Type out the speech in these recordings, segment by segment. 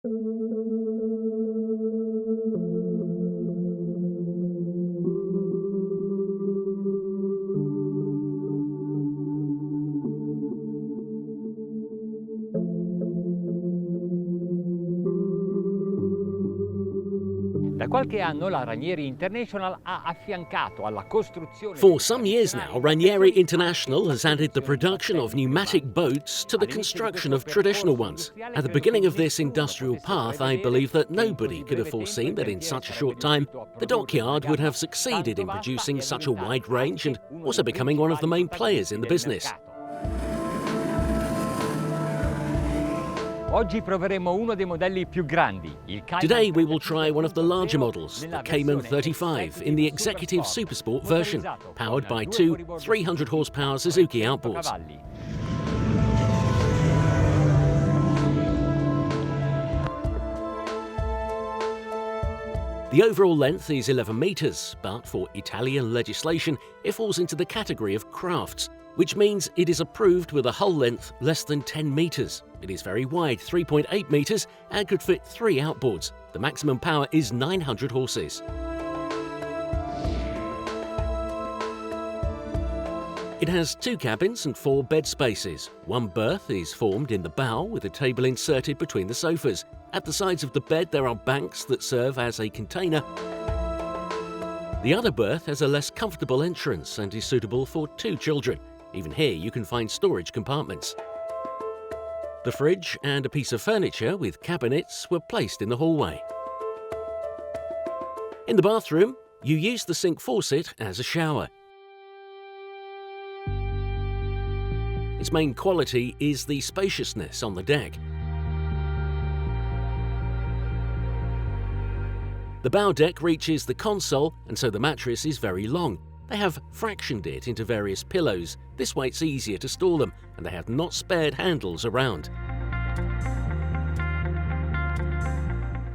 Da qualche anno la Ranieri International ha affiancato alla costruzione. For some years now, Ranieri International has added the production of pneumatic boats to the construction of traditional ones. At the beginning of this industrial path, I believe that nobody could have foreseen that in such a short time, the dockyard would have succeeded in producing such a wide range and also becoming one of the main players in the business. Oggi proveremo uno dei modelli più grandi, il Cayman. Today we will try one of the larger models, the Cayman 35, in the executive supersport version, powered by two 300 horsepower Suzuki outboards. The overall length is 11 meters, but for Italian legislation, it falls into the category of crafts, which means it is approved with a hull length less than 10 meters. It is very wide, 3.8 meters, and could fit 3 outboards. The maximum power is 900 horses. It has 2 cabins and 4 bed spaces. One berth is formed in the bow with a table inserted between the sofas. At the sides of the bed there are banks that serve as a container. The other berth has a less comfortable entrance and is suitable for 2 children. Even here you can find storage compartments. The fridge and a piece of furniture with cabinets were placed in the hallway. In the bathroom, you use the sink faucet as a shower. Its main quality is the spaciousness on the deck. The bow deck reaches the console, and so the mattress is very long. They have fractioned it into various pillows. This way it's easier to store them, and they have not spared handles around.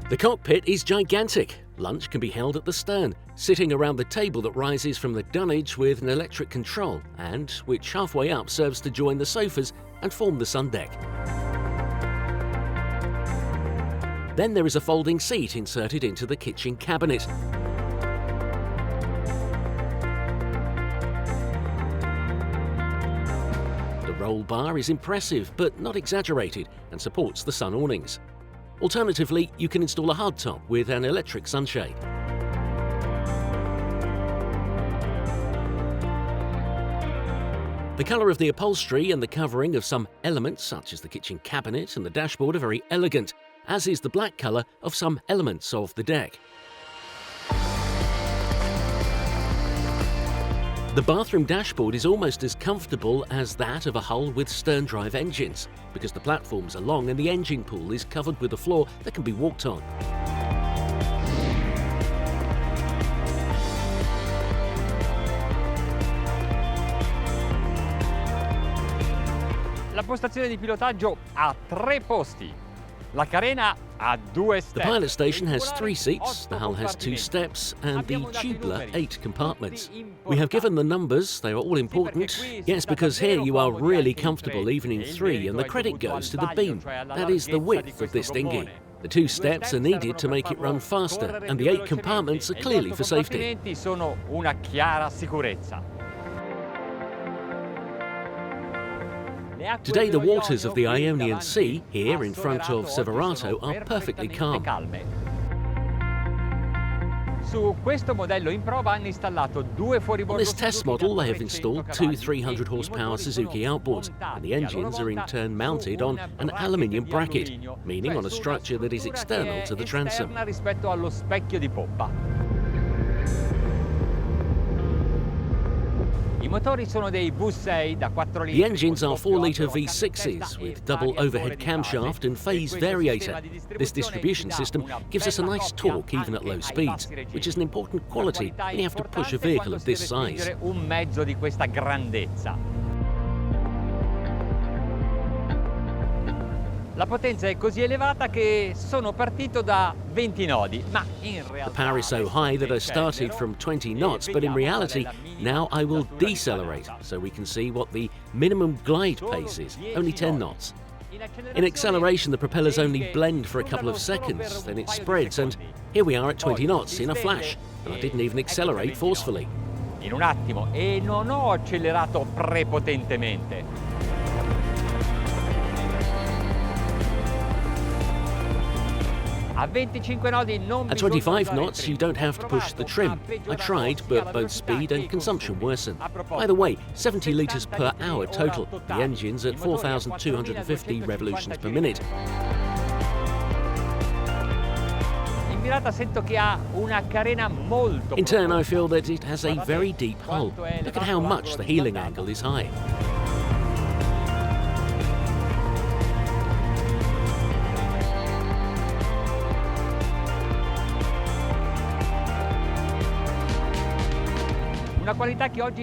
The cockpit is gigantic. Lunch can be held at the stern, sitting around the table that rises from the dunnage with an electric control, and which halfway up serves to join the sofas and form the sun deck. Then there is a folding seat inserted into the kitchen cabinet. The roll bar is impressive but not exaggerated and supports the sun awnings. Alternatively, you can install a hardtop with an electric sunshade. The colour of the upholstery and the covering of some elements, such as the kitchen cabinet and the dashboard, are very elegant, as is the black colour of some elements of the deck. The bathroom dashboard is almost as comfortable as that of a hull with stern drive engines, because the platforms are long and the engine pool is covered with a floor that can be walked on. La postazione di pilotaggio ha 3 posti. La carena ha 2 steps. The pilot station has 3 seats, the hull has 2 steps, and the tubular 8 compartments. We have given the numbers, they are all important. Yes, because here you are really comfortable even in 3, and the credit goes to the beam. That is the width of this dinghy. The 2 steps are needed to make it run faster, and the 8 compartments are clearly for safety. Sono una chiara sicurezza. Today the waters of the Ionian Sea, here in front of Severato, are perfectly calm. Su questo modello in prova hanno installato 2 fuoribordo. On this test model they have installed 2 300 horsepower Suzuki outboards, and the engines are in turn mounted on an aluminium bracket, meaning on a structure that is external to the transom. Rispetto allo specchio di poppa. I motori sono dei V6 da 4 litri. The engines are 4-litre V6s with double overhead camshaft and phase variator. This distribution system gives us a nice torque even at low speeds, which is an important quality when you have to push a vehicle of this size. Un mezzo di questa grandezza. La potenza è così elevata che sono partito da 20 nodi, ma in realtà the power is so high that I started from 20 knots, but in reality, now I will decelerate so we can see what the minimum glide pace is, only 10 knots. In acceleration, the propellers only blend for a couple of seconds, then it spreads, and here we are at 20 knots in a flash, and I didn't even accelerate forcefully. In un attimo, e non ho accelerato prepotentemente. At 25 knots, you don't have to push the trim. I tried, but both speed and consumption worsen. By the way, 70 litres per hour total. The engine's at 4,250 revolutions per minute. In turn, I feel that it has a very deep hull. Look at how much the heeling angle is high.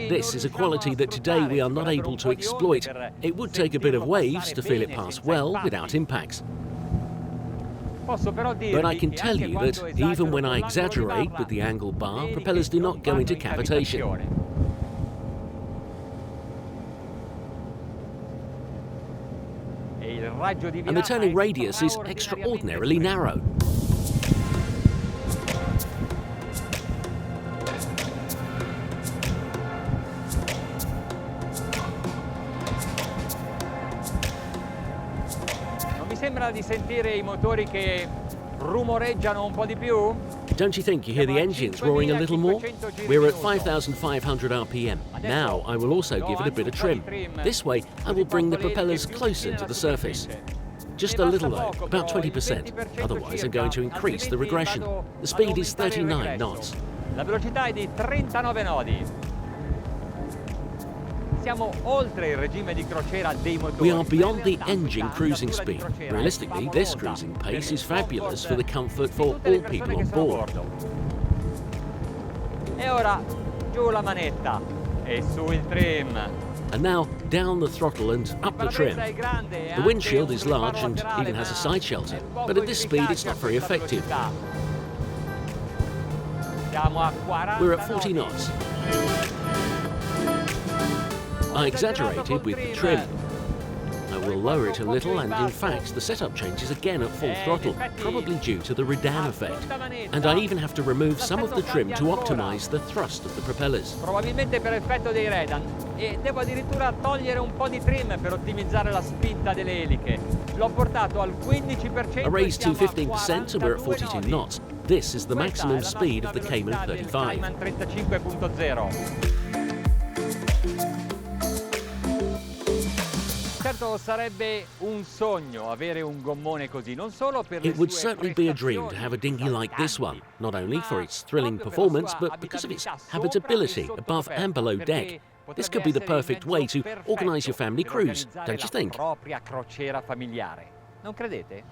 This is a quality that today we are not able to exploit. It would take a bit of waves to feel it pass well without impacts. But I can tell you that even when I exaggerate with the angle bar, propellers do not go into cavitation. And the turning radius is extraordinarily narrow. Don't you think you hear the engines roaring a little more? We're at 5,500 RPM. Now I will also give it a bit of trim. This way I will bring the propellers closer to the surface. Just a little though, about 20%. Otherwise I'm going to increase the regression. The speed is 39 knots. La velocità è di 39 nodi. We are beyond the engine cruising speed. Realistically, this cruising pace is fabulous for the comfort for all people on board. E ora giù la manetta e su il trim. And now down the throttle and up the trim. The windshield is large and even has a side shelter, but at this speed it's not very effective. We're at 40 knots. I exaggerated with the trim. I will lower it a little, and in fact the setup changes again at full throttle, probably due to the Redan effect. And I even have to remove some of the trim to optimize the thrust of the propellers. Probabilmente per effetto dei Redan, e devo addirittura togliere un po' di trim per ottimizzare la spinta delle eliche. L'ho portato al 15%. A raise to 15% and we're at 42 knots. This is the maximum speed of the Cayman 35. Cayman 35.0. Certo sarebbe un sogno avere un gommone così, non solo per le It would sue certainly be a dream to have a dinghy like this one, not only for its thrilling performance, but because of its habitability above and below deck. This could be the perfect way to organize your family cruise, don't you think? La propria crociera familiare. Non credete?